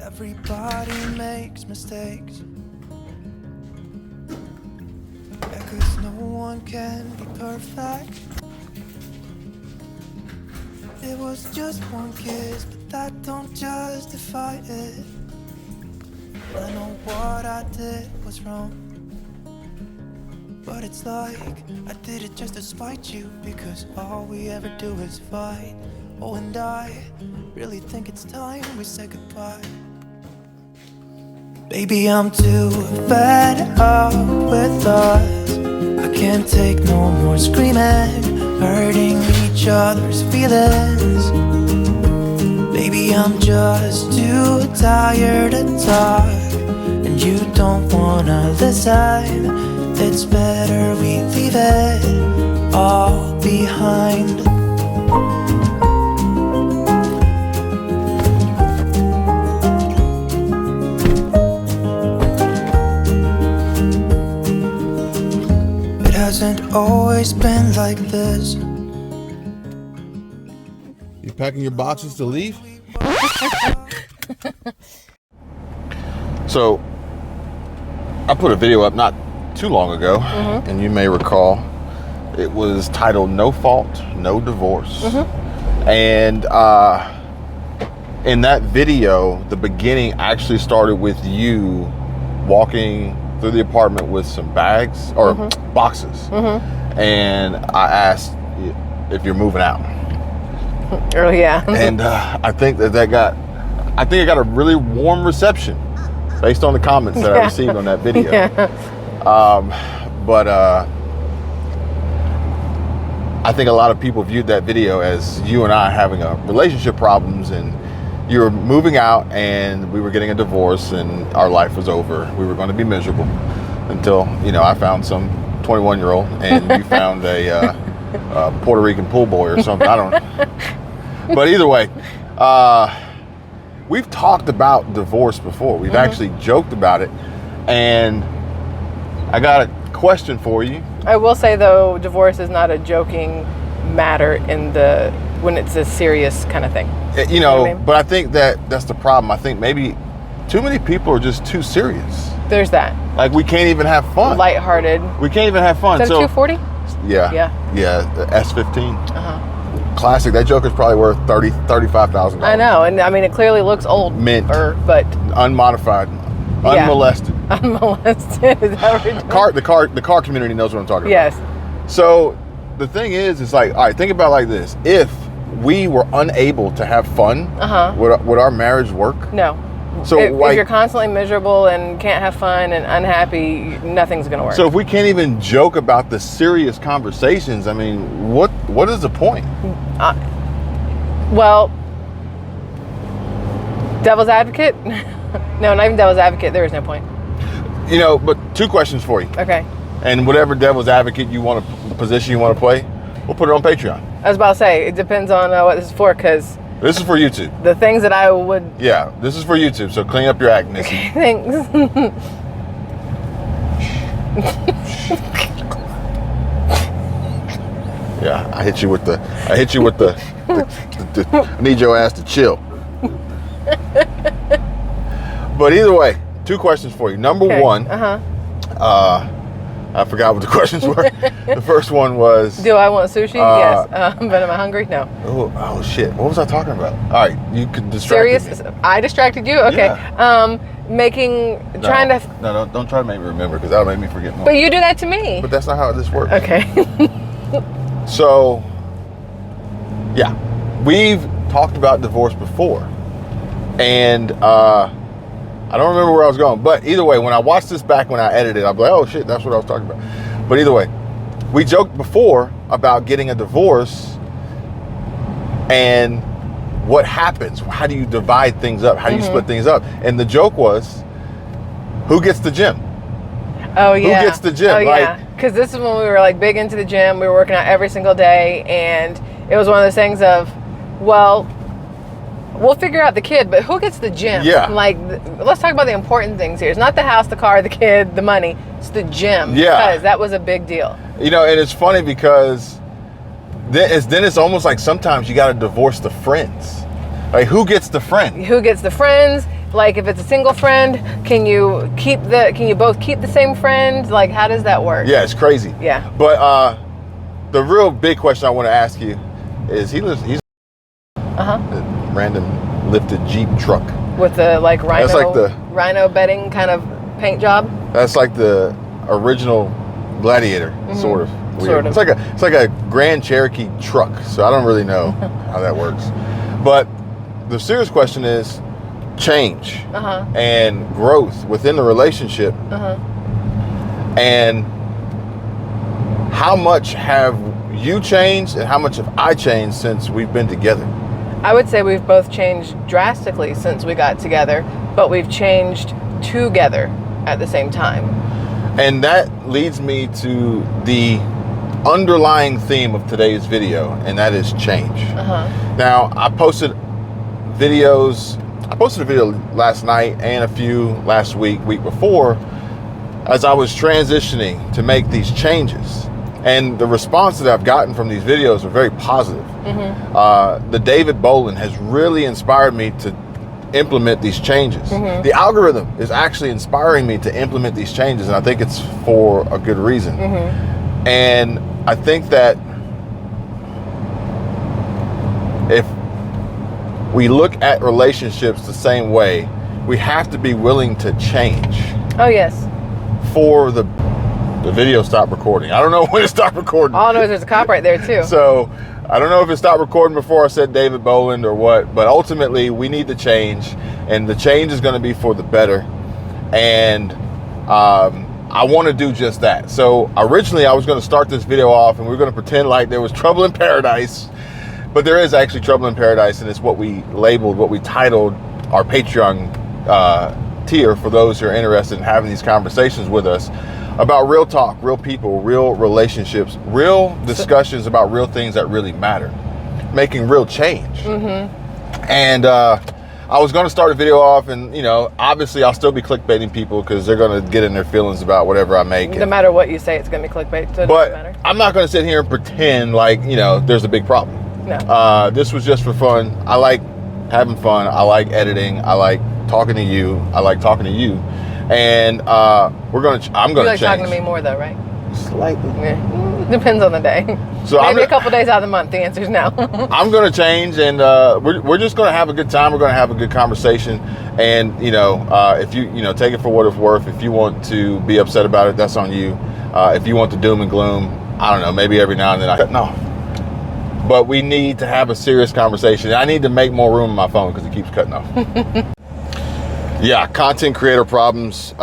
Everybody makes mistakes. Yeah, 'cause no one can be perfect. It was just one kiss, but that don't justify it. I know what I did was wrong, but it's like I did it just to spite you, because all we ever do is fight. Oh, and I really think it's time we say goodbye. Baby, I'm too fed up with us. I can't take no more screaming, hurting each other's feelings. Baby, I'm just too tired to talk, and you don't wanna listen. It's better we leave it all behind. It hasn't always been like this. You packing your boxes to leave? So, I put a video up not too long ago, and you may recall, it was titled "No Fault, No Divorce." And in that video, the beginning actually started with you walking through the apartment with some bags or boxes, and I asked if you're moving out. Oh yeah. And I think it got a really warm reception based on the comments that I received on that video. But I think a lot of people viewed that video as you and I having a relationship problems, and you were moving out and we were getting a divorce and our life was over. We were going to be miserable until, I found some 21-year-old and you found a Puerto Rican pool boy or something. I don't know. But either way, we've talked about divorce before. We've actually joked about it. And I got a question for you. I will say though, divorce is not a joking matter when it's a serious kind of thing. You know what I mean? But I think that's the problem. I think maybe too many people are just too serious. There's that. Like we can't even have fun. Lighthearted. We can't even have fun. Is that a 240? Yeah. The S15. Classic. That Joker's probably worth $35,000. I know, and I mean it clearly looks old. Mint. But unmodified. Unmolested. Unmolested. Is that ridiculous? The car community knows what I'm talking about. Yes. So the thing is, it's like, all right, think about it like this. If we were unable to have fun, would our marriage work? No. So if you're constantly miserable and can't have fun and unhappy, nothing's going to work. So if we can't even joke about the serious conversations, I mean, what is the point? Well, devil's advocate? No, not even devil's advocate. There is no point. But two questions for you. Okay. And whatever devil's advocate position you want to play, we'll put it on Patreon. I was about to say, it depends on what this is for, because this is for YouTube. The things that I would... Yeah, this is for YouTube, so clean up your act, Missy. Okay, thanks. Yeah, I hit you with the I need your ass to chill. But either way, two questions for you. Number one, I forgot what the questions were. The first one was... Do I want sushi? Yes. But am I hungry? No. Oh, shit. What was I talking about? All right, you could distract me. Serious? I distracted you? Okay. Yeah. No, don't try to make me remember, because that'll make me forget more. But you do that to me. But that's not how this works. Okay. So, yeah. We've talked about divorce before. And I don't remember where I was going, but either way, when I watched this back when I edited, I'll be like, oh shit, that's what I was talking about. But either way, we joked before about getting a divorce and what happens. How do you divide things up? How do you split things up? And the joke was, who gets the gym? Oh yeah. Who gets the gym? Oh yeah. Because this is when we were like big into the gym. We were working out every single day, and it was one of those things of, well, we'll figure out the kid, but who gets the gym? Yeah. Like, let's talk about the important things here. It's not the house, the car, the kid, the money. It's the gym. Yeah. Because that was a big deal. And it's funny because then it's almost like sometimes you got to divorce the friends. Like, who gets the friend? Who gets the friends? Like if it's a single friend, can you both keep the same friend? Like how does that work? Yeah, it's crazy. Yeah. But the real big question I want to ask you is he's a random lifted Jeep truck. With the like rhino, That's like the rhino bedding kind of paint job. That's like the original Gladiator, sort of. Weird. Sort of. It's like a Grand Cherokee truck, so I don't really know how that works. But the serious question is change and growth within the relationship. And how much have you changed and how much have I changed since we've been together? I would say we've both changed drastically since we got together, but we've changed together at the same time. And that leads me to the underlying theme of today's video, and that is change. Now, I posted a video last night and a few last week before, as I was transitioning to make these changes. And the response that I've gotten from these videos are very positive. The David Boland has really inspired me to implement these changes. The algorithm is actually inspiring me to implement these changes, and I think it's for a good reason. And I think that if we look at relationships the same way, we have to be willing to change. Oh yes. For the video stopped recording. I don't know when it stopped recording. All I know is there's a cop right there too. So I don't know if it stopped recording before I said David Boland or what, but ultimately we need to change, and the change is going to be for the better. And I want to do just that. So originally I was going to start this video off and we were going to pretend like there was trouble in paradise, but there is actually trouble in paradise, and it's what we titled our Patreon tier for those who are interested in having these conversations with us about real talk, real people, real relationships, real discussions about real things that really matter, making real change. And I was going to start a video off, and obviously I'll still be clickbaiting people because they're going to get in their feelings about whatever I make. No matter what you say, it's going to be clickbait, so it doesn't matter. I'm not going to sit here and pretend like there's a big problem. No. This was just for fun. I like having fun. I like editing. I like talking to you. I like talking to you. And I'm going to change. You like talking to me more though, right? Slightly. Yeah. Depends on the day. So maybe a couple days out of the month. The answer is no. I'm going to change, and we're just going to have a good time. We're going to have a good conversation, and if you take it for what it's worth. If you want to be upset about it, that's on you. If you want the doom and gloom, I don't know. Maybe every now and then I cut off. But we need to have a serious conversation. I need to make more room on my phone because it keeps cutting off. Yeah, content creator problems,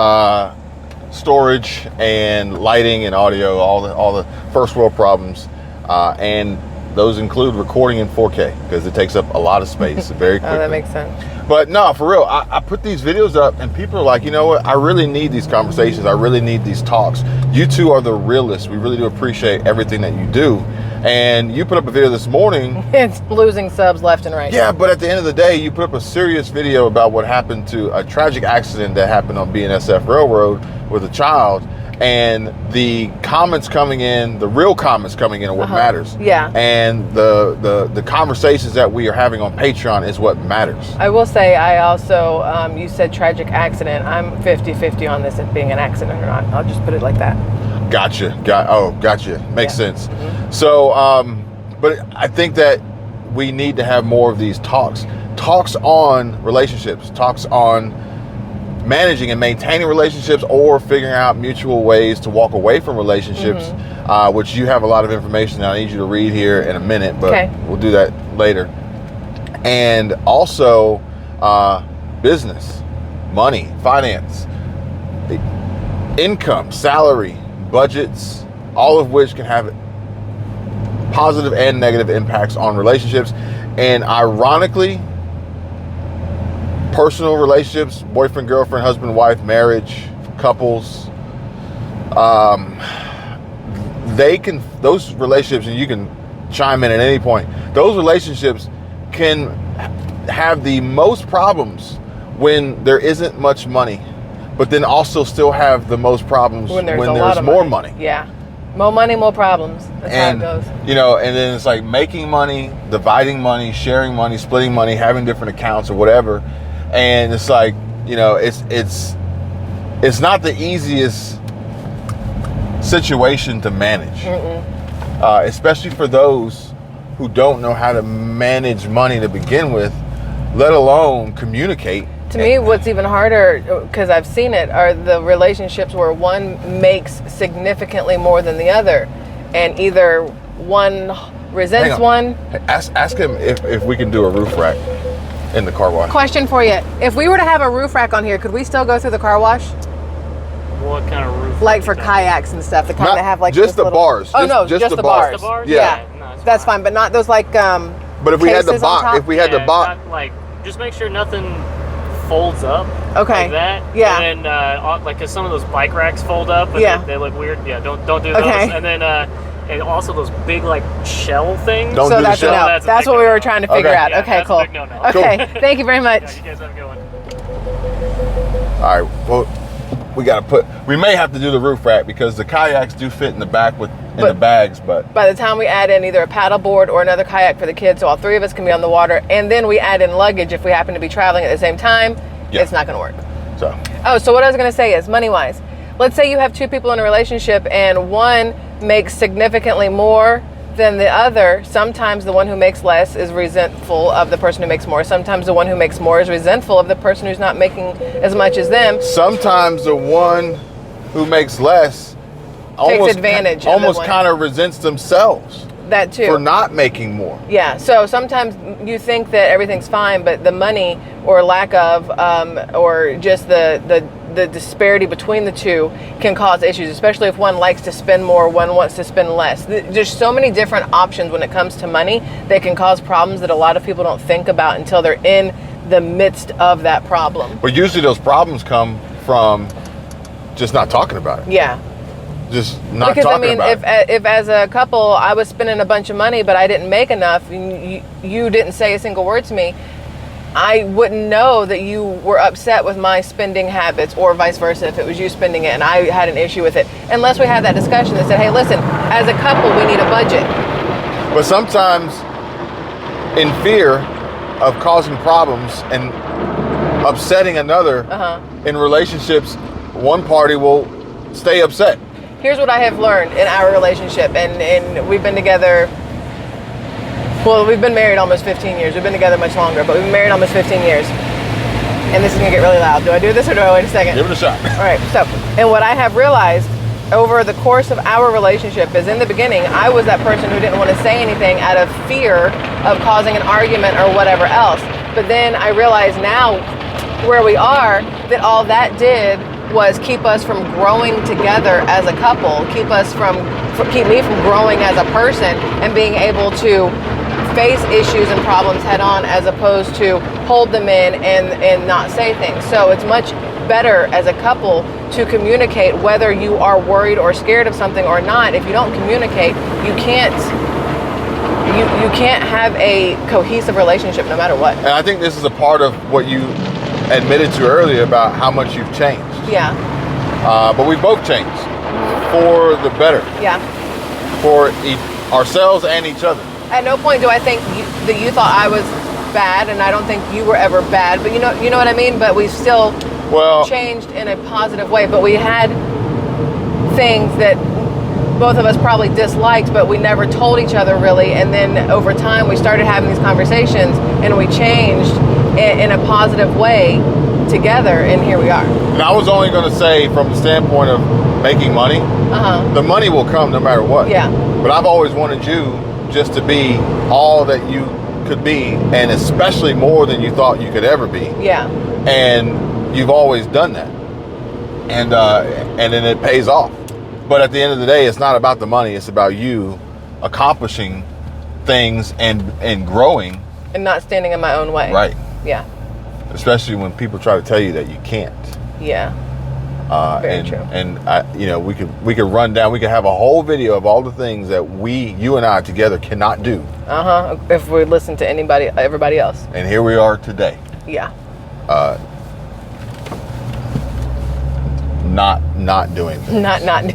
storage and lighting and audio, all the first world problems, and those include recording in 4K because it takes up a lot of space very quickly. Oh, that makes sense. But no, for real, I put these videos up and people are like, you know what? I really need these conversations. I really need these talks. You two are the realists. We really do appreciate everything that you do. And you put up a video this morning. It's losing subs left and right. Yeah, but at the end of the day, you put up a serious video about what happened to a tragic accident that happened on BNSF Railroad with a child. And the comments coming in, the real comments coming in are what matters. Yeah. And the conversations that we are having on Patreon is what matters. I will say, I also, you said tragic accident. I'm 50-50 on this, it being an accident or not. I'll just put it like that. Gotcha. Gotcha. Makes sense. So, but I think that we need to have more of these talks on relationships, talks on managing and maintaining relationships, or figuring out mutual ways to walk away from relationships, which you have a lot of information that I need you to read here in a minute, but we'll do that later. And also business, money, finance, income, salary, budgets, all of which can have positive and negative impacts on relationships. And ironically, personal relationships, boyfriend, girlfriend, husband, wife, marriage, couples, those relationships, and you can chime in at any point, those relationships can have the most problems when there isn't much money, but then also still have the most problems when there's more money. Yeah. More money, more problems. That's how it goes. And then it's like making money, dividing money, sharing money, splitting money, having different accounts or whatever. And it's like, it's not the easiest situation to manage, especially for those who don't know how to manage money to begin with, let alone communicate. To me, what's even harder, because I've seen it, are the relationships where one makes significantly more than the other, and either one resents one. Ask him if we can do a roof rack in the car wash. Question for you: if we were to have a roof rack on here, could we still go through the car wash? What kind of roof? Like for kayaks and stuff, the kind that have like just the bars. Oh no, just the bars. The bars? Yeah. No, That's fine, but not those like. But if we had the cases on box, top? if we had the box, not, like, just make sure nothing folds up. Okay. Like that. Yeah. And then like, cause some of those bike racks fold up. And Yeah. They look weird. Yeah. Don't do Okay. those. And then and also those big like shell things. Don't So do the that's a shell. no. That's a That's big what we no-no. were trying to figure Okay. out. Yeah, Okay, that's a cool. big no-no. Okay, thank you very much. Yeah, you guys have a good one. all right. Well, we may have to do the roof rack because the kayaks do fit in the back in the bags, but By the time we add in either a paddle board or another kayak for the kids, so all three of us can be on the water, and then we add in luggage if we happen to be traveling at the same time, Yeah. it's not going to work. so Oh, so what I was going to say is money-wise. Let's say you have two people in a relationship and one makes significantly more than the other. Sometimes the one who makes less is resentful of the person who makes more. Sometimes the one who makes more is resentful of the person who's not making as much as them. sometimes the one who makes less advantage of the almost one. kind of resents themselves That too. for not making more. Yeah, so sometimes you think that everything's fine, but the money or lack of, or just the disparity between the two can cause issues, especially if one likes to spend more, one wants to spend less. There's so many different options when it comes to money that can cause problems that a lot of people don't think about until they're in the midst of that problem. But usually those problems come from just not talking about it. Yeah. Just not Because I talking mean, about it. if as a couple I was spending a bunch of money, but I didn't make enough, and you didn't say a single word to me, I wouldn't know that you were upset with my spending habits, or vice versa if it was you spending it and I had an issue with it. Unless we had that discussion that said, hey, listen, as a couple, we need a budget. But sometimes in fear of causing problems and upsetting another in relationships, one party will stay upset. Here's what I have learned in our relationship, and we've been together, well, we've been married almost 15 years. We've been together much longer, but we've been married almost 15 years. And this is gonna get really loud. Do I do this or do I wait a second? Give it a shot. All right, so, and what I have realized over the course of our relationship is in the beginning, I was that person who didn't want to say anything out of fear of causing an argument or whatever else. But then I realize now, where we are, that all that did was keep us from growing together as a couple, keep me from growing as a person and being able to face issues and problems head on, as opposed to hold them in and not say things. So it's much better as a couple to communicate whether you are worried or scared of something or not. If you don't communicate, you can't have a cohesive relationship no matter what. And I think this is a part of what you admitted to earlier about how much you've changed. Yeah. But we both changed for the better, Yeah. for ourselves and each other. At no point do I think that you thought I was bad, and I don't think you were ever bad. But you know what I mean. But we still changed in a positive way. But we had things that both of us probably disliked, but we never told each other really. And then over time, we started having these conversations, and we changed in a positive way together. And here we are. And I was only going to say, from the standpoint of making money, the money will come no matter what. Yeah. But I've always wanted you just to be all that you could be, and especially more than you thought you could ever be. Yeah. And you've always done that, and then it pays off. But at the end of the day, it's not about the money. It's about you accomplishing things and growing. And not standing in my own way. Right. Yeah. Especially when people try to tell you that you can't. Yeah. Very true. And we could run down. We could have a whole video of all the things that you and I together cannot do. If we listen to everybody else. And here we are today. Yeah. Not doing things. Not doing.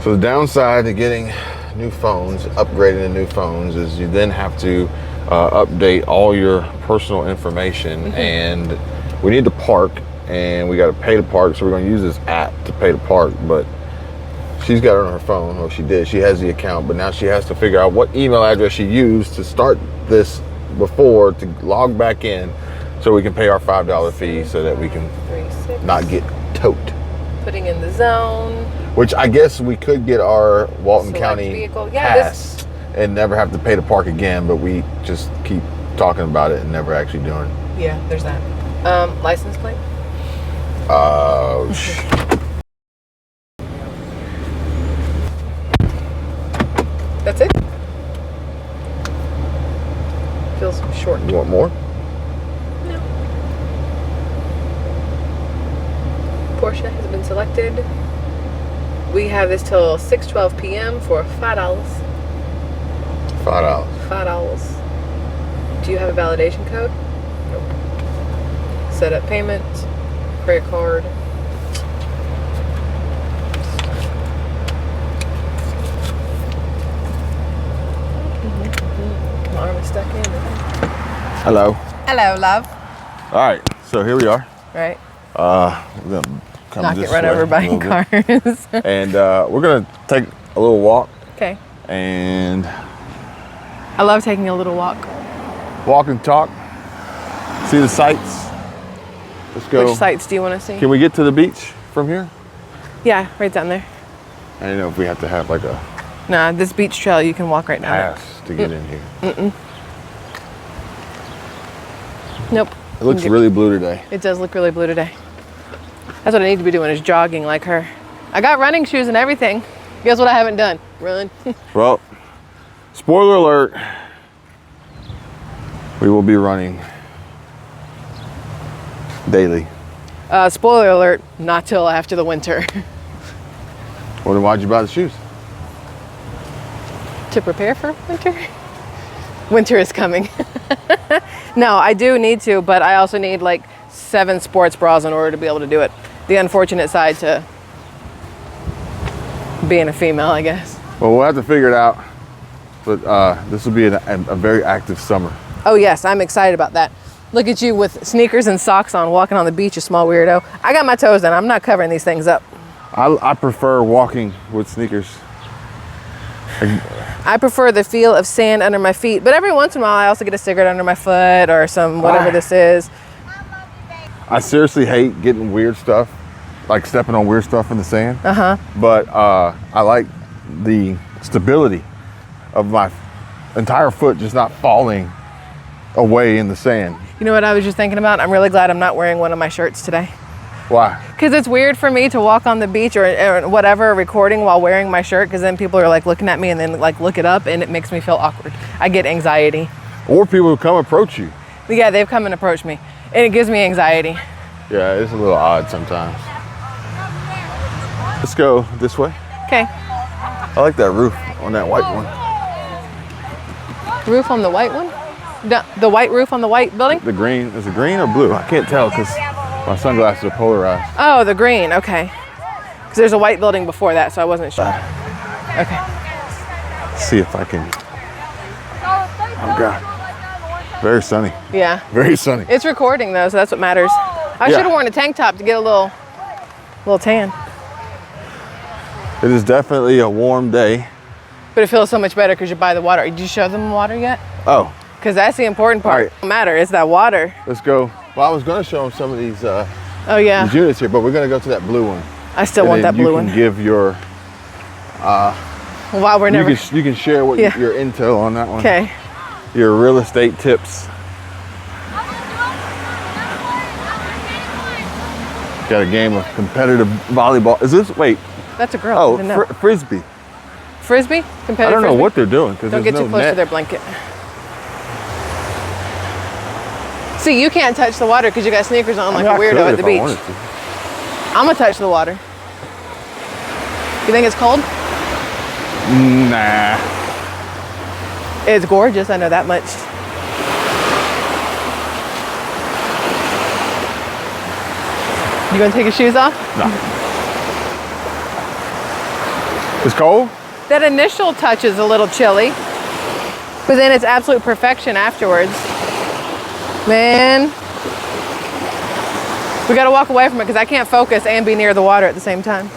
So the downside to getting new phones, upgrading to new phones, is you then have to update all your personal information, and we need to park, and we got to pay to park, so we're going to use this app to pay to park. But she's got it on her phone. Well, she did. She has the account, but now she has to figure out what email address she used to start this before to log back in, so we can pay our $5 fee, so that we can 36. not get towed. Putting in the zone. Which I guess we could get our Walton Select County vehicle. Yeah, pass and never have to pay to park again, but we just keep talking about it and never actually doing it. Yeah, there's that. License plate. That's it. Feels short. You want more? No. Porsche has been selected. We have this till 6:12 p.m. for $5. $5. $5. Do you have a validation code? Nope. Set up payment. Credit card. My arm is stuck in. Hello. Hello, love. All right, so here we are. Right. We're gonna come Not this get run way over by a little bit. cars. And we're gonna take a little walk, Okay. and I love taking a little walk. walk and talk, see the sights. Let's go. Which sites do you want to see? Can we get to the beach from here? Yeah, right down there. I don't know if we have to have like a Nah, this beach trail you can walk right down it. pass to get in here. Nope. It looks really blue today. It does look really blue today. That's what I need to be doing, is jogging like her. I got running shoes and everything. Guess what I haven't done? Run. Well, spoiler alert, we will be running daily. Spoiler alert, not till after the winter. Well, then why'd you buy the shoes? To prepare for winter? Winter is coming. No, I do need to, but I also need like 7 sports bras in order to be able to do it. The unfortunate side to being a female, I guess. Well, we'll have to figure it out. But this will be a very active summer. Oh yes, I'm excited about that. Look at you with sneakers and socks on, walking on the beach, you small weirdo. I got my toes in. I'm not covering these things up. I prefer walking with sneakers. I prefer the feel of sand under my feet, but every once in a while I also get a cigarette under my foot or some whatever this is. I seriously hate getting weird stuff, like stepping on weird stuff in the sand. But I like the stability of my entire foot just not falling away in the sand. You know what I was just thinking about? I'm really glad I'm not wearing one of my shirts today. Why? Because it's weird for me to walk on the beach or whatever recording while wearing my shirt, because then people are like looking at me and then like look it up and it makes me feel awkward. I get anxiety. Or people who come approach you. Yeah, they've come and approached me and it gives me anxiety. Yeah, it's a little odd sometimes. Let's go this way. Okay. I like that roof on that white one. Roof on the white one? The white roof on the white building? The green, is it green or blue? I can't tell because my sunglasses are polarized. Oh, the green, okay. Because there's a white building before that, so I wasn't sure. Okay. See if I can. Oh God. Very sunny. Yeah. Very sunny. It's recording though, so that's what matters. I should have worn a tank top to get a little tan. It is definitely a warm day. But it feels so much better because you're by the water. Did you show them the water yet? Oh. Because that's the important part. All right. It doesn't matter, it's that water. Let's go. Well, I was going to show them some of these Oh yeah. these units here, but we're going to go to that blue one. I still And want then that blue You one. can give your. Wow, we're never. You can share what Yeah. your intel on that one. Okay. Your real estate tips. Got a game of competitive volleyball. Is this? Wait. That's a girl. I Oh, didn't know. frisbee. Frisbee? I Competitive don't know frisbee? what they're doing because Don't there's get no too close net. to their blanket. See, you can't touch the water because you got sneakers on like a weirdo at the beach. I'm gonna touch the water. You think it's cold? Nah. It's gorgeous, I know that much. You gonna take your shoes off? No. It's cold? That initial touch is a little chilly. But then it's absolute perfection afterwards. Man. We gotta walk away from it because I can't focus and be near the water at the same time.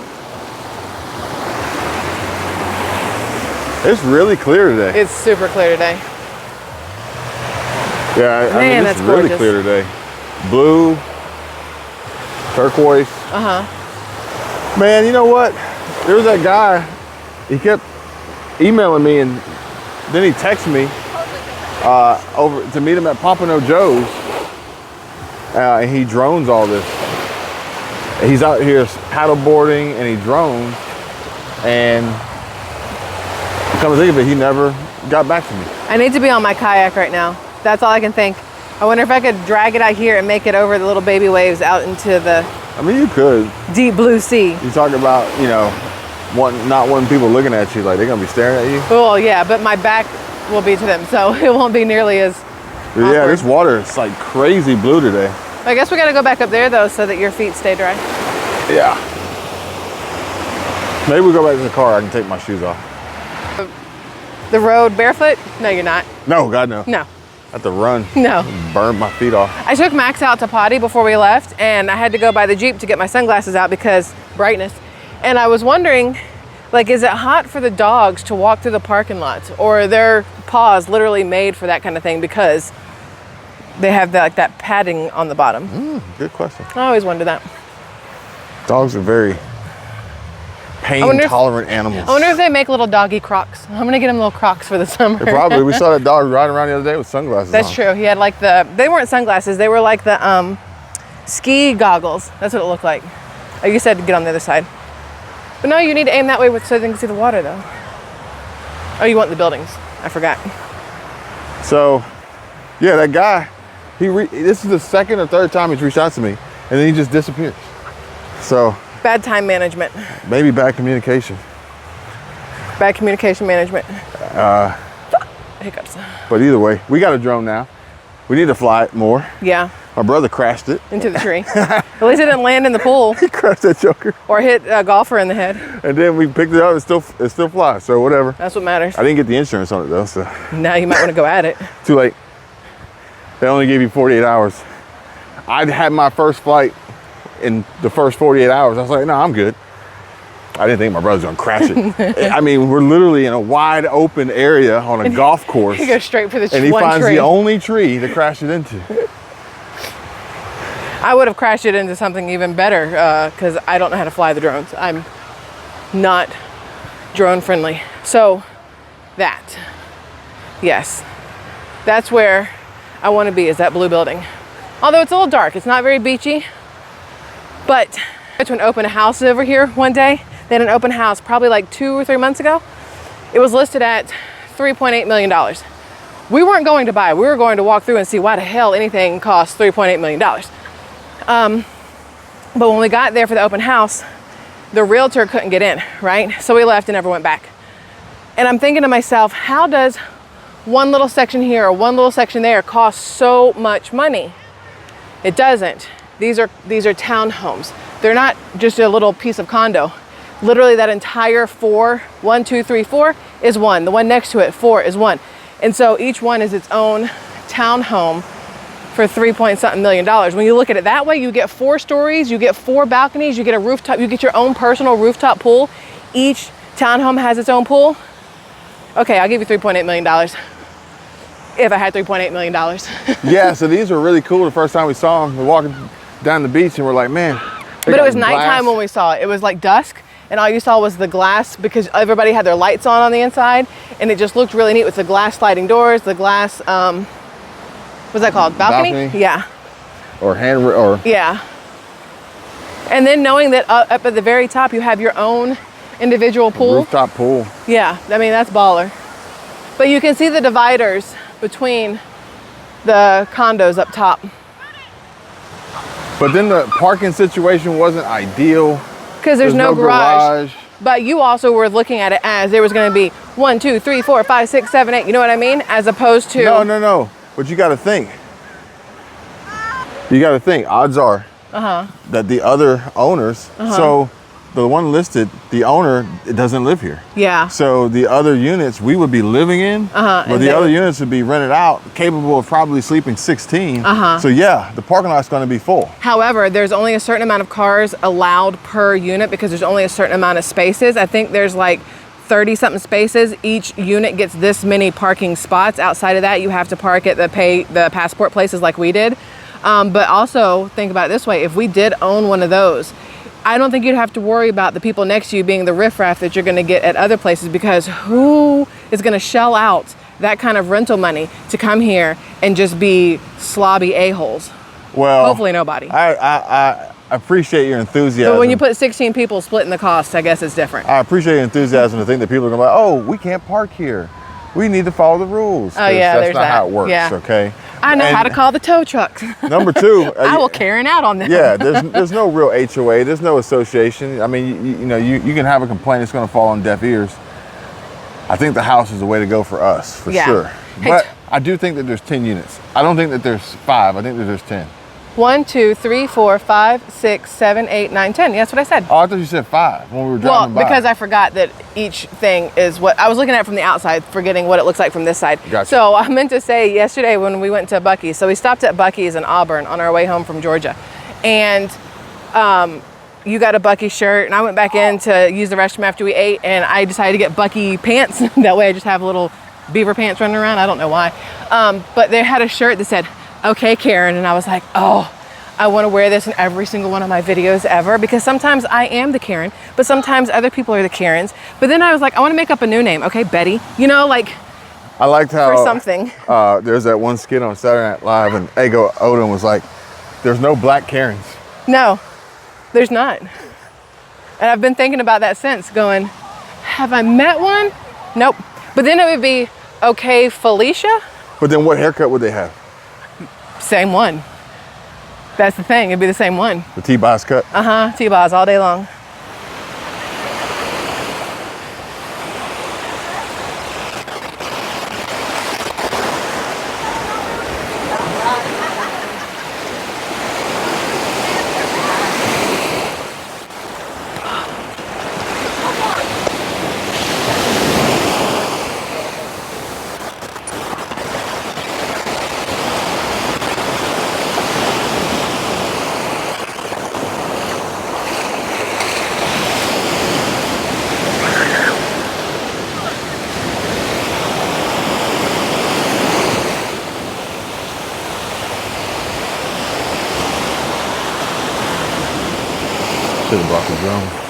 It's really clear today. It's super clear today. Yeah, I mean, that's it's really gorgeous. clear today. Blue, turquoise. Man, you know what? There was that guy, he kept emailing me and then he texted me over to meet him at Pompano Joe's. And he drones all this. He's out here paddle boarding and he drones. And come to think of it, he never got back to me. I need to be on my kayak right now. That's all I can think. I wonder if I could drag it out here and make it over the little baby waves out into the I mean, you could. deep blue sea. You talk about, you know, not wanting people looking at you, like they're gonna be staring at you. Well, yeah, but my back will be to them, so it won't be nearly as But yeah, awkward. this water is like crazy blue today. I guess we gotta go back up there though so that your feet stay dry. Yeah. Maybe we'll go back to the car. I can take my shoes off. The road barefoot? No, you're not. No, God, no. No, I have to run. no. Burn my feet off. I took Max out to potty before we left and I had to go by the Jeep to get my sunglasses out because brightness. And I was wondering, like, is it hot for the dogs to walk through the parking lot? Or are their paws literally made for that kind of thing because they have that, like, that padding on the bottom? Good question. I always wonder that. Dogs are very pain-tolerant animals. I wonder if they make little doggy Crocs. I'm gonna get him little Crocs for the summer. Probably. We saw that dog riding around the other day with sunglasses That's on. true. He had like they weren't sunglasses. They were like the ski goggles. That's what it looked like. Oh, you said to get on the other side. But no, you need to aim that way so they can see the water though. Oh, you want the buildings. I forgot. So, yeah, that guy, this is the second or third time he's reached out to me, and then he just disappears. So, Bad time management. maybe bad communication. Bad communication management. Hiccups. But either way, we got a drone now. We need to fly it more. Yeah, My brother crashed it. into the tree. At least it didn't land in the pool He crashed that joker. or hit a golfer in the head. And then we picked it up, it still flies, so whatever. That's what matters. I didn't get the insurance on it though, so Now you might want to go at it. too late. They only gave you 48 hours. I'd had my first flight in the first 48 hours. I was like, no, I'm good. I didn't think my brother was gonna crash it. I mean, we're literally in a wide open area on a golf course. He goes straight for the And he one finds tree. the only tree to crash it into. I would have crashed it into something even better because I don't know how to fly the drones. I'm not drone friendly. So that, yes, that's where I want to be, is that blue building. Although it's a little dark, it's not very beachy, but I went to an open house over here one day. They had an open house probably like 2 or 3 months ago. It was listed at $3.8 million. We weren't going to buy, we were going to walk through and see why the hell anything costs $3.8 million. But when we got there for the open house, the realtor couldn't get in, right? So we left and never went back. And I'm thinking to myself, how does one little section here or one little section there cost so much money? It doesn't. These are townhomes. They're not just a little piece of condo. Literally that entire 1, 2, 3, 4 is one. The one next to it, 4 is one. And so each one is its own townhome for $3-point-something million. When you look at it that way, you get 4 stories, you get 4 balconies, you get a rooftop, you get your own personal rooftop pool. Each townhome has its own pool. Okay, I'll give you $3.8 million. If I had $3.8 million. Yeah, so these were really cool the first time we saw them. We're walking down the beach and we're like, man. But it was nighttime when we saw it. It was like dusk and all you saw was the glass because everybody had their lights on the inside and it just looked really neat with the glass sliding doors, the glass, what's that called? Balcony? Yeah. Or yeah. And then knowing that up at the very top you have your own individual pool. Rooftop pool. Yeah, I mean, that's baller. But you can see the dividers between the condos up top. But then the parking situation wasn't ideal. Because there's no garage. But you also were looking at it as there was going to be 1, 2, 3, 4, 5, 6, 7, 8. You know what I mean? As opposed to. No. But you got to think. Odds are that the other owners. So the one listed, the owner doesn't live here. Yeah. So the other units we would be living in, but and the other units would be rented out, capable of probably sleeping 16. So yeah, the parking lot's going to be full. However, there's only a certain amount of cars allowed per unit because there's only a certain amount of spaces. I think there's like 30 something spaces. Each unit gets this many parking spots. Outside of that, you have to park at the passport places like we did. But also think about it this way. If we did own one of those, I don't think you'd have to worry about the people next to you being the riffraff that you're going to get at other places, because who is going to shell out that kind of rental money to come here and just be slobby a-holes? Well, hopefully nobody. I appreciate your enthusiasm. But when you put 16 people splitting the cost, I guess it's different. I appreciate your enthusiasm to think that people are going to be like, oh, we can't park here. We need to follow the rules. Oh yeah, that's there's not that. how it works, Yeah. okay? I know how to call the tow truck. Number two, I will Karen out on them. yeah, there's no real HOA, there's no association. I mean, you can have a complaint, it's going to fall on deaf ears. I think the house is the way to go for us, for sure. Hey, but I do think that there's 10 units. I don't think that there's 5. I think that there's 10. 1, 2, 3, 4, 5, 6, 7, 8, 9, 10. Yeah, that's what I said. Oh, I thought you said 5 when we were driving by. Because I forgot that each thing is what I was looking at from the outside, forgetting what it looks like from this side. Gotcha. So I meant to say yesterday when we went to Buc-ee's, so we stopped at Buc-ee's in Auburn on our way home from Georgia. And you got a Buc-ee shirt, and I went back in to use the restroom after we ate, and I decided to get Buc-ee pants. That way I just have little beaver pants running around. I don't know why. But they had a shirt that said, "Okay, Karen," and I was like, oh, I want to wear this in every single one of my videos ever, because sometimes I am the Karen, but sometimes other people are the Karens. But then I was like, I want to make up a new name. Okay, Betty. You know, like, I liked how for something. There's that one skit on Saturday Night Live, and Ego Odom was like, "There's no black Karens." No, there's not. And I've been thinking about that since, going, have I met one? Nope. But then it would be, okay, Felicia? But then what haircut would they have? Same one. That's the thing, it'd be the same one. The T-Boz cut? T-Boz all day long. Should have brought the drone.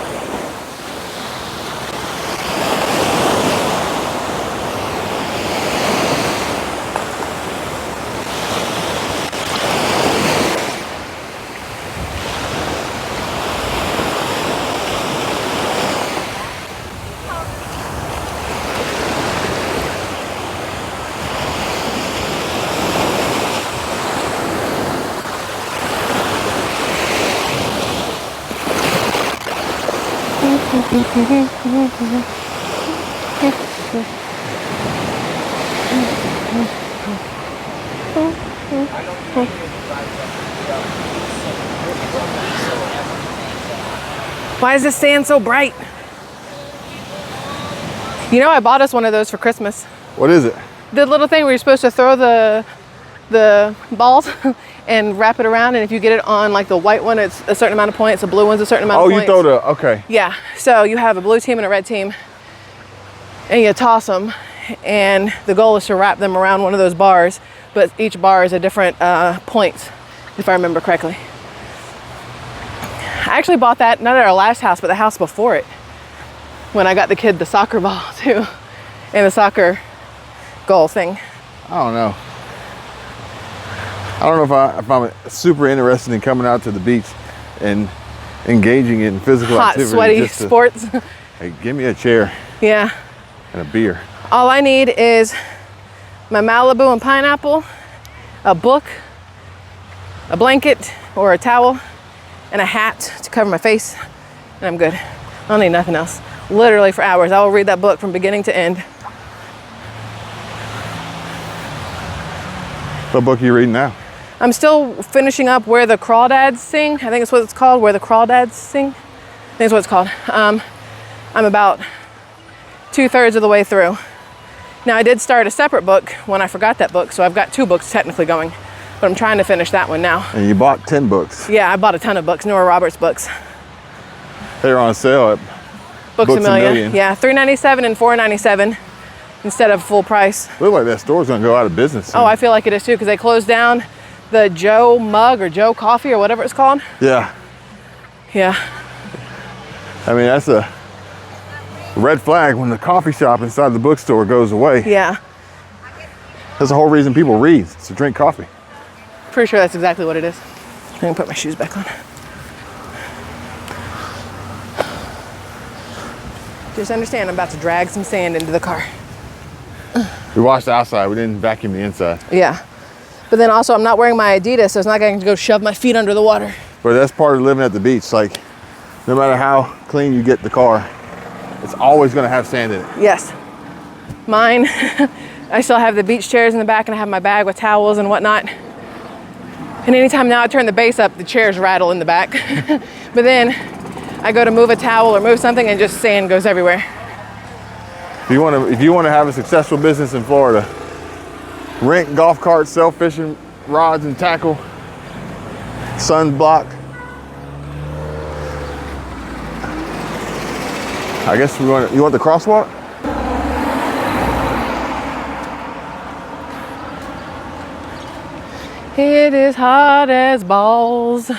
Why is this sand so bright? You know, I bought us one of those for Christmas. What is it? The little thing where you're supposed to throw the balls and wrap it around, and if you get it on like the white one, it's a certain amount of points, the blue one's a certain amount of Oh, points. you throw the, okay. Yeah, so you have a blue team and a red team, and you toss them, and the goal is to wrap them around one of those bars, but each bar is a different points, if I remember correctly. I actually bought that, not at our last house, but the house before it, when I got the kid the soccer ball too, and the soccer goal thing. I don't know. I don't know if I'm super interested in coming out to the beach and engaging in physical Hot, activity. sweaty sports. Hey, give me a chair Yeah. and a beer. All I need is my Malibu and pineapple, a book, a blanket or a towel, and a hat to cover my face, and I'm good. I don't need nothing else. Literally for hours. I will read that book from beginning to end. What book are you reading now? I'm still finishing up Where the Crawdads Sing. I think it's what it's called, Where the Crawdads Sing. think that's what it's called. I'm about 2/3 of the way through. Now I did start a separate book when I forgot that book, so I've got 2 books technically going, but I'm trying to finish that one now. And you bought 10 books. Yeah, I bought a ton of books, Nora Roberts books. They're on sale at Books a Million. Yeah, $3.97 and $4.97 instead of full price. Look like that store's gonna go out of business soon. Oh, I feel like it is too, because they closed down the Joe mug or Joe coffee or whatever it's called. Yeah. Yeah. I mean, that's a red flag when the coffee shop inside the bookstore goes away. Yeah. That's the whole reason people read, is to drink coffee. Pretty sure that's exactly what it is. I can put my shoes back on. Just understand, I'm about to drag some sand into the car. We washed the outside, we didn't vacuum the inside. Yeah. But then also, I'm not wearing my Adidas, so it's not going to go shove my feet under the water. But that's part of living at the beach. Like, no matter how clean you get the car, it's always gonna have sand in it. Yes. Mine, I still have the beach chairs in the back, and I have my bag with towels and whatnot. And anytime now I turn the bass up, the chairs rattle in the back. But then I go to move a towel or move something, and just sand goes everywhere. If you want to have a successful business in Florida, rent golf carts, sell fishing rods and tackle, sunblock. I guess you want the crosswalk? It is hot as balls.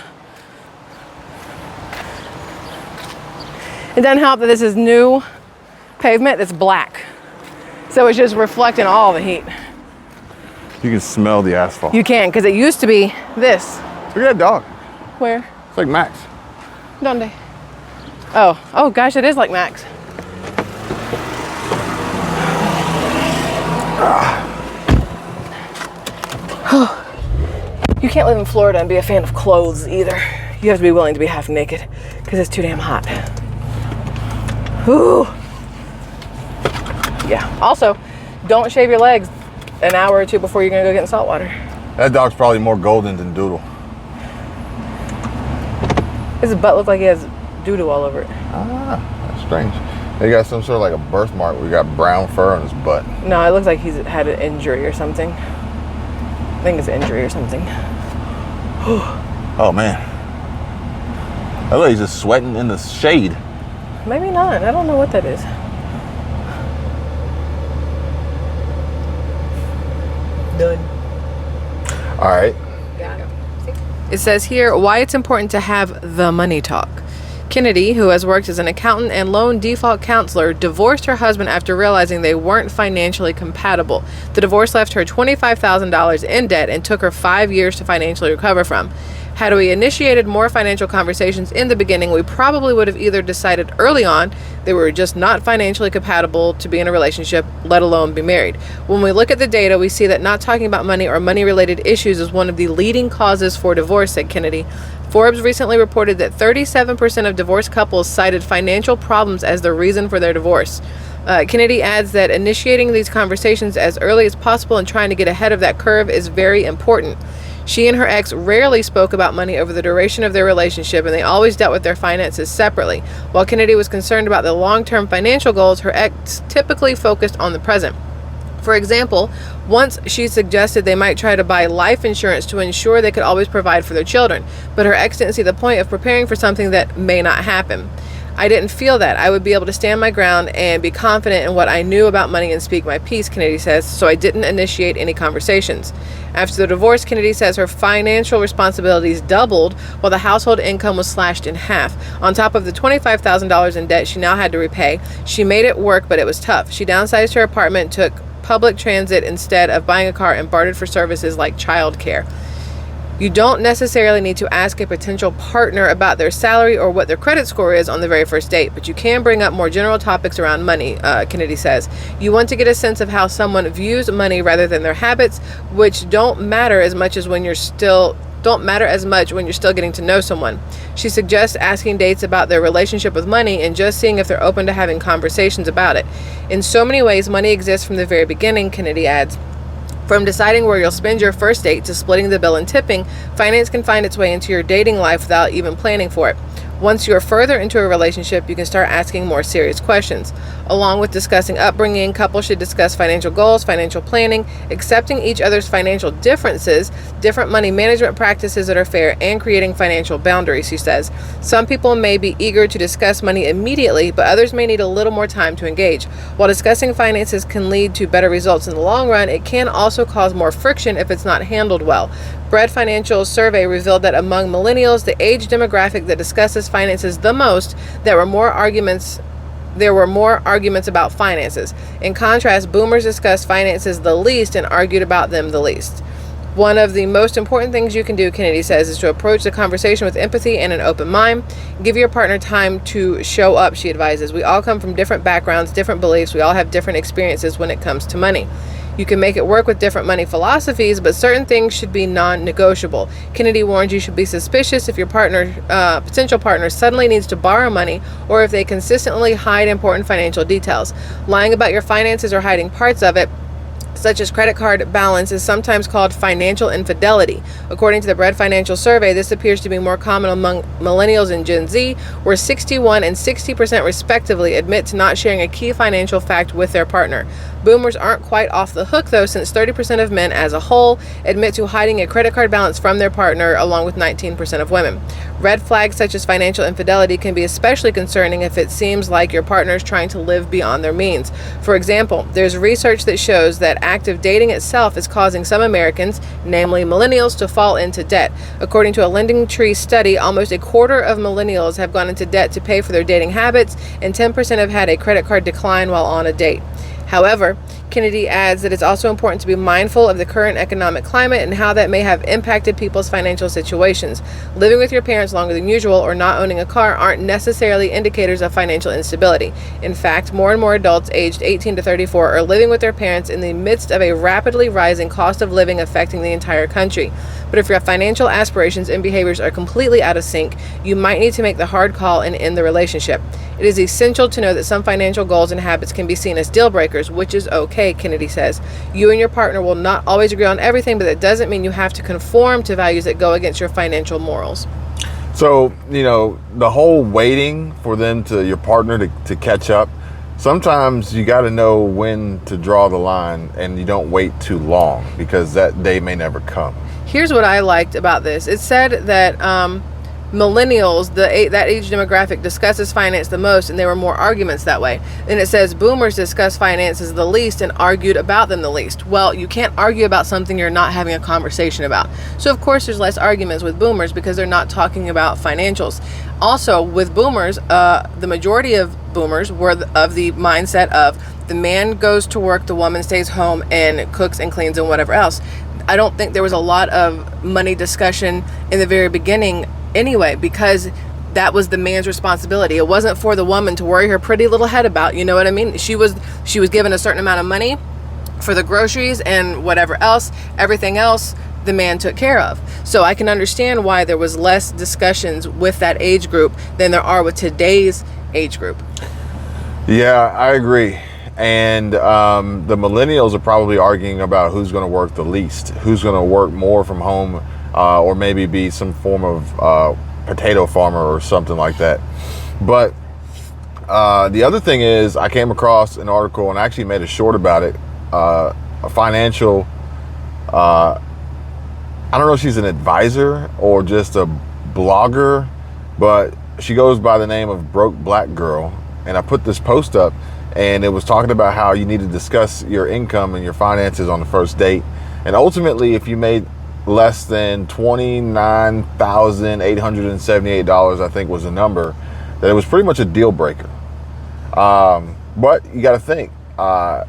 It doesn't help that this is new pavement that's black. So it's just reflecting all the heat. You can smell the asphalt. You can, because it used to be this. Look at that dog. Where? It's like Max. Donde? Oh gosh, it is like Max. You can't live in Florida and be a fan of clothes either. You have to be willing to be half naked because it's too damn hot. Ooh. Yeah. Also, don't shave your legs an hour or two before you're gonna go get in salt water. That dog's probably more golden than Doodle. His butt looks like he has doo-doo all over it. Ah, that's strange. He got some sort of like a birthmark where he got brown fur on his butt. No, it looks like he's had an injury or something. I think it's an injury or something. Oh man. I look, he's just sweating in the shade. Maybe not. I don't know what that is. Done. All right. It says here why it's important to have the money talk. Kennedy, who has worked as an accountant and loan default counselor, divorced her husband after realizing they weren't financially compatible. The divorce left her $25,000 in debt and took her 5 years to financially recover from. Had we initiated more financial conversations in the beginning, we probably would have either decided early on that we were just not financially compatible to be in a relationship, let alone be married. When we look at the data, we see that not talking about money or money-related issues is one of the leading causes for divorce, said Kennedy. Forbes recently reported that 37% of divorced couples cited financial problems as the reason for their divorce. Kennedy adds that initiating these conversations as early as possible and trying to get ahead of that curve is very important. She and her ex rarely spoke about money over the duration of their relationship, and they always dealt with their finances separately. While Kennedy was concerned about the long-term financial goals, her ex typically focused on the present. For example, once she suggested they might try to buy life insurance to ensure they could always provide for their children, but her ex didn't see the point of preparing for something that may not happen. I didn't feel that I would be able to stand my ground and be confident in what I knew about money and speak my piece, Kennedy says, so I didn't initiate any conversations. After the divorce, Kennedy says her financial responsibilities doubled while the household income was slashed in half. On top of the $25,000 in debt she now had to repay, she made it work, but it was tough. She downsized her apartment, took public transit instead of buying a car, and bartered for services like childcare. You don't necessarily need to ask a potential partner about their salary or what their credit score is on the very first date, but you can bring up more general topics around money, Kennedy says. You want to get a sense of how someone views money rather than their habits, which don't matter as much when you're still getting to know someone. She suggests asking dates about their relationship with money and just seeing if they're open to having conversations about it. In so many ways, money exists from the very beginning, Kennedy adds. From deciding where you'll spend your first date to splitting the bill and tipping, finance can find its way into your dating life without even planning for it. Once you are further into a relationship, you can start asking more serious questions. Along with discussing upbringing, couples should discuss financial goals, financial planning, accepting each other's financial differences, different money management practices that are fair, and creating financial boundaries, she says. Some people may be eager to discuss money immediately, but others may need a little more time to engage. While discussing finances can lead to better results in the long run, it can also cause more friction if it's not handled well. Bread Financial's survey revealed that among millennials, the age demographic that discusses finances the most, there were more arguments about finances. In contrast, boomers discussed finances the least and argued about them the least. One of the most important things you can do, Kennedy says, is to approach the conversation with empathy and an open mind. Give your partner time to show up, she advises. We all come from different backgrounds, different beliefs. We all have different experiences when it comes to money. You can make it work with different money philosophies, but certain things should be non-negotiable. Kennedy warns you should be suspicious if your potential partner suddenly needs to borrow money or if they consistently hide important financial details. Lying about your finances or hiding parts of it, such as credit card balance, is sometimes called financial infidelity. According to the Bread Financial survey, this appears to be more common among millennials and Gen Z, where 61% and 60% respectively admit to not sharing a key financial fact with their partner. Boomers aren't quite off the hook, though, since 30% of men as a whole admit to hiding a credit card balance from their partner, along with 19% of women. Red flags such as financial infidelity can be especially concerning if it seems like your partner is trying to live beyond their means. For example, there's research that shows that active dating itself is causing some Americans, namely millennials, to fall into debt. According to a LendingTree study, almost a quarter of millennials have gone into debt to pay for their dating habits, and 10% have had a credit card decline while on a date. However, Kennedy adds that it's also important to be mindful of the current economic climate and how that may have impacted people's financial situations. Living with your parents longer than usual or not owning a car aren't necessarily indicators of financial instability. In fact, more and more adults aged 18 to 34 are living with their parents in the midst of a rapidly rising cost of living affecting the entire country. But if your financial aspirations and behaviors are completely out of sync, you might need to make the hard call and end the relationship. It is essential to know that some financial goals and habits can be seen as deal breakers, which is okay, Kennedy says. You and your partner will not always agree on everything, but that doesn't mean you have to conform to values that go against your financial morals. So, the whole waiting for your partner to catch up, sometimes you got to know when to draw the line, and you don't wait too long because that day may never come. Here's what I liked about this. It said that millennials, that age demographic, discusses finance the most, and there were more arguments that way. And it says boomers discuss finances the least and argued about them the least. Well, you can't argue about something you're not having a conversation about. So of course there's less arguments with boomers because they're not talking about financials. Also with boomers, the majority of boomers were of the mindset of the man goes to work, the woman stays home and cooks and cleans and whatever else. I don't think there was a lot of money discussion in the very beginning anyway, because that was the man's responsibility. It wasn't for the woman to worry her pretty little head about, you know what I mean? She was given a certain amount of money for the groceries and whatever else. Everything else the man took care of. So I can understand why there was less discussions with that age group than there are with today's age group. Yeah, I agree. And the millennials are probably arguing about who's going to work the least, who's going to work more from home, or maybe be some form of potato farmer or something like that. But the other thing is, I came across an article and I actually made a short about it. A financial, I don't know if she's an advisor or just a blogger, but she goes by the name of Broke Black Girl. And I put this post up, and it was talking about how you need to discuss your income and your finances on the first date. And ultimately, if you made less than $29,878, I think was the number, that it was pretty much a deal breaker. But you got to think,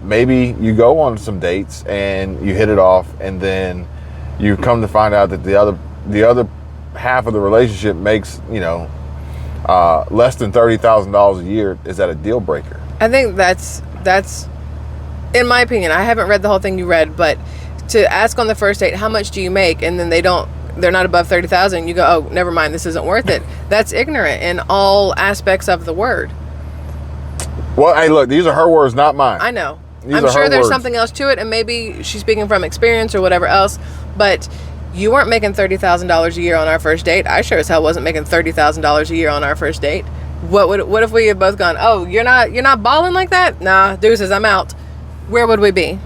maybe you go on some dates and you hit it off, and then you come to find out that the other half of the relationship makes, less than $30,000 a year. Is that a deal breaker? I think that's in my opinion. I haven't read the whole thing you read, but to ask on the first date, how much do you make, and then they're not above 30,000, you go, oh, never mind, this isn't worth it. That's ignorant in all aspects of the word. Well, hey, look, these are her words, not mine. I know. I'm sure there's something else to it, and maybe she's speaking from experience or whatever else, but You weren't making $30,000 a year on our first date. I sure as hell wasn't making $30,000 a year on our first date. What if we had both gone, oh, you're not balling like that? Nah, deuces, I'm out. Where would we be?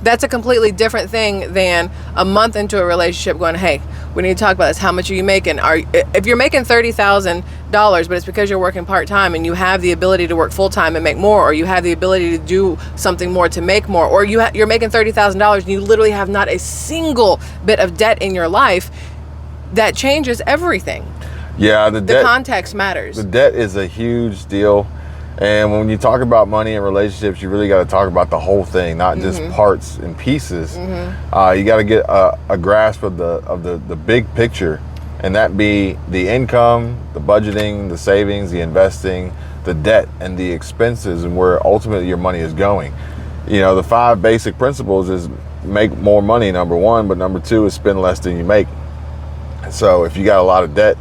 That's a completely different thing than a month into a relationship going, hey, we need to talk about this. How much are you making? If you're making $30,000, but it's because you're working part-time and you have the ability to work full-time and make more, or you have the ability to do something more to make more, or you're making $30,000 and you literally have not a single bit of debt in your life, that changes everything. Yeah, The context matters. The debt is a huge deal. And when you talk about money and relationships, you really got to talk about the whole thing, not just parts and pieces. You got to get a grasp of the big picture, and that be the income, the budgeting, the savings, the investing, the debt, and the expenses, and where ultimately your money is going. You know, the 5 basic principles is make more money, number 1, but number 2 is spend less than you make. So if you got a lot of debt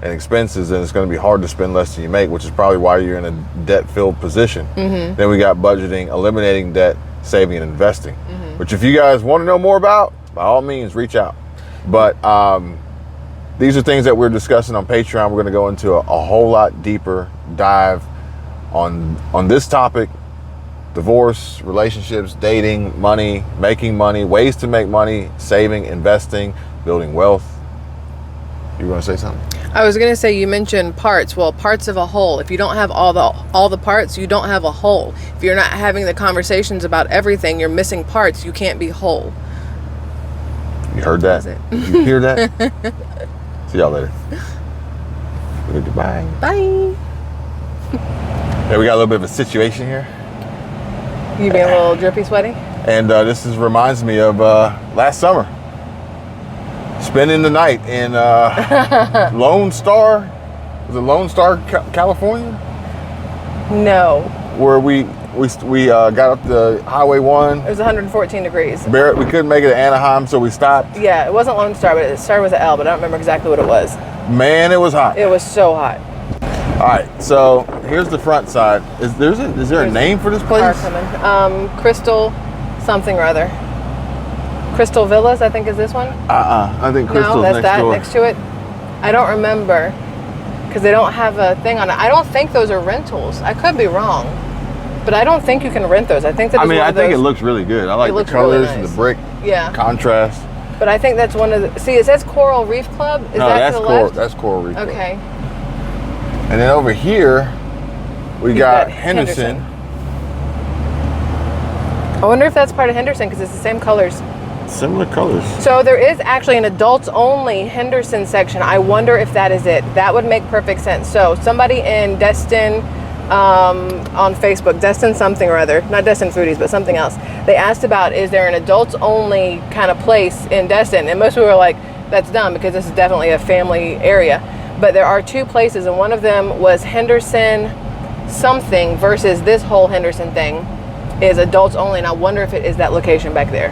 and expenses, then it's going to be hard to spend less than you make, which is probably why you're in a debt-filled position. Then we got budgeting, eliminating debt, saving, and investing, which if you guys want to know more about, by all means, reach out. But these are things that we're discussing on Patreon. We're going to go into a whole lot deeper dive on this topic: divorce, relationships, dating, money, making money, ways to make money, saving, investing, building wealth. You want to say something? I was gonna say, you mentioned parts. Well, parts of a whole. If you don't have all the parts, you don't have a whole. If you're not having the conversations about everything, you're missing parts. You can't be whole. You heard that? You hear that? See y'all later. Goodbye. Bye. Hey, we got a little bit of a situation here, You being a little drippy, sweaty? and reminds me of last summer. Spending the night in Lone Star, was it Lone Star, California? No. Where we got up the Highway 1. It was 114 degrees. Barrett, we couldn't make it to Anaheim, so we stopped. Yeah, it wasn't Lone Star, but it started with an L, but I don't remember exactly what it was. Man, it was hot. It was so hot. All right, so here's the front side. Is there a name for this place? Car coming. Crystal something or other. Crystal Villas, I think, is this one? I think Crystal's no, that's next that door. next to it. I don't remember because they don't have a thing on it. I don't think those are rentals. I could be wrong, but I don't think you can rent those. I think that. I think it looks really good. I like the colors and the brick contrast. But I think that's one of the. See, it says Coral Reef Club. Is that to the left? That's Coral Reef Club. Okay. And then over here, we got Henderson. I wonder if that's part of Henderson because it's the same colors. Similar colors. So there is actually an adults only Henderson section. I wonder if that is it. That would make perfect sense. So somebody in Destin on Facebook, Destin something or other, not Destin Foodies, but something else. They asked about, is there an adults only kind of place in Destin? And most people were like, that's dumb because this is definitely a family area. But there are 2 places, and one of them was Henderson something versus this whole Henderson thing is adults only. And I wonder if it is that location back there.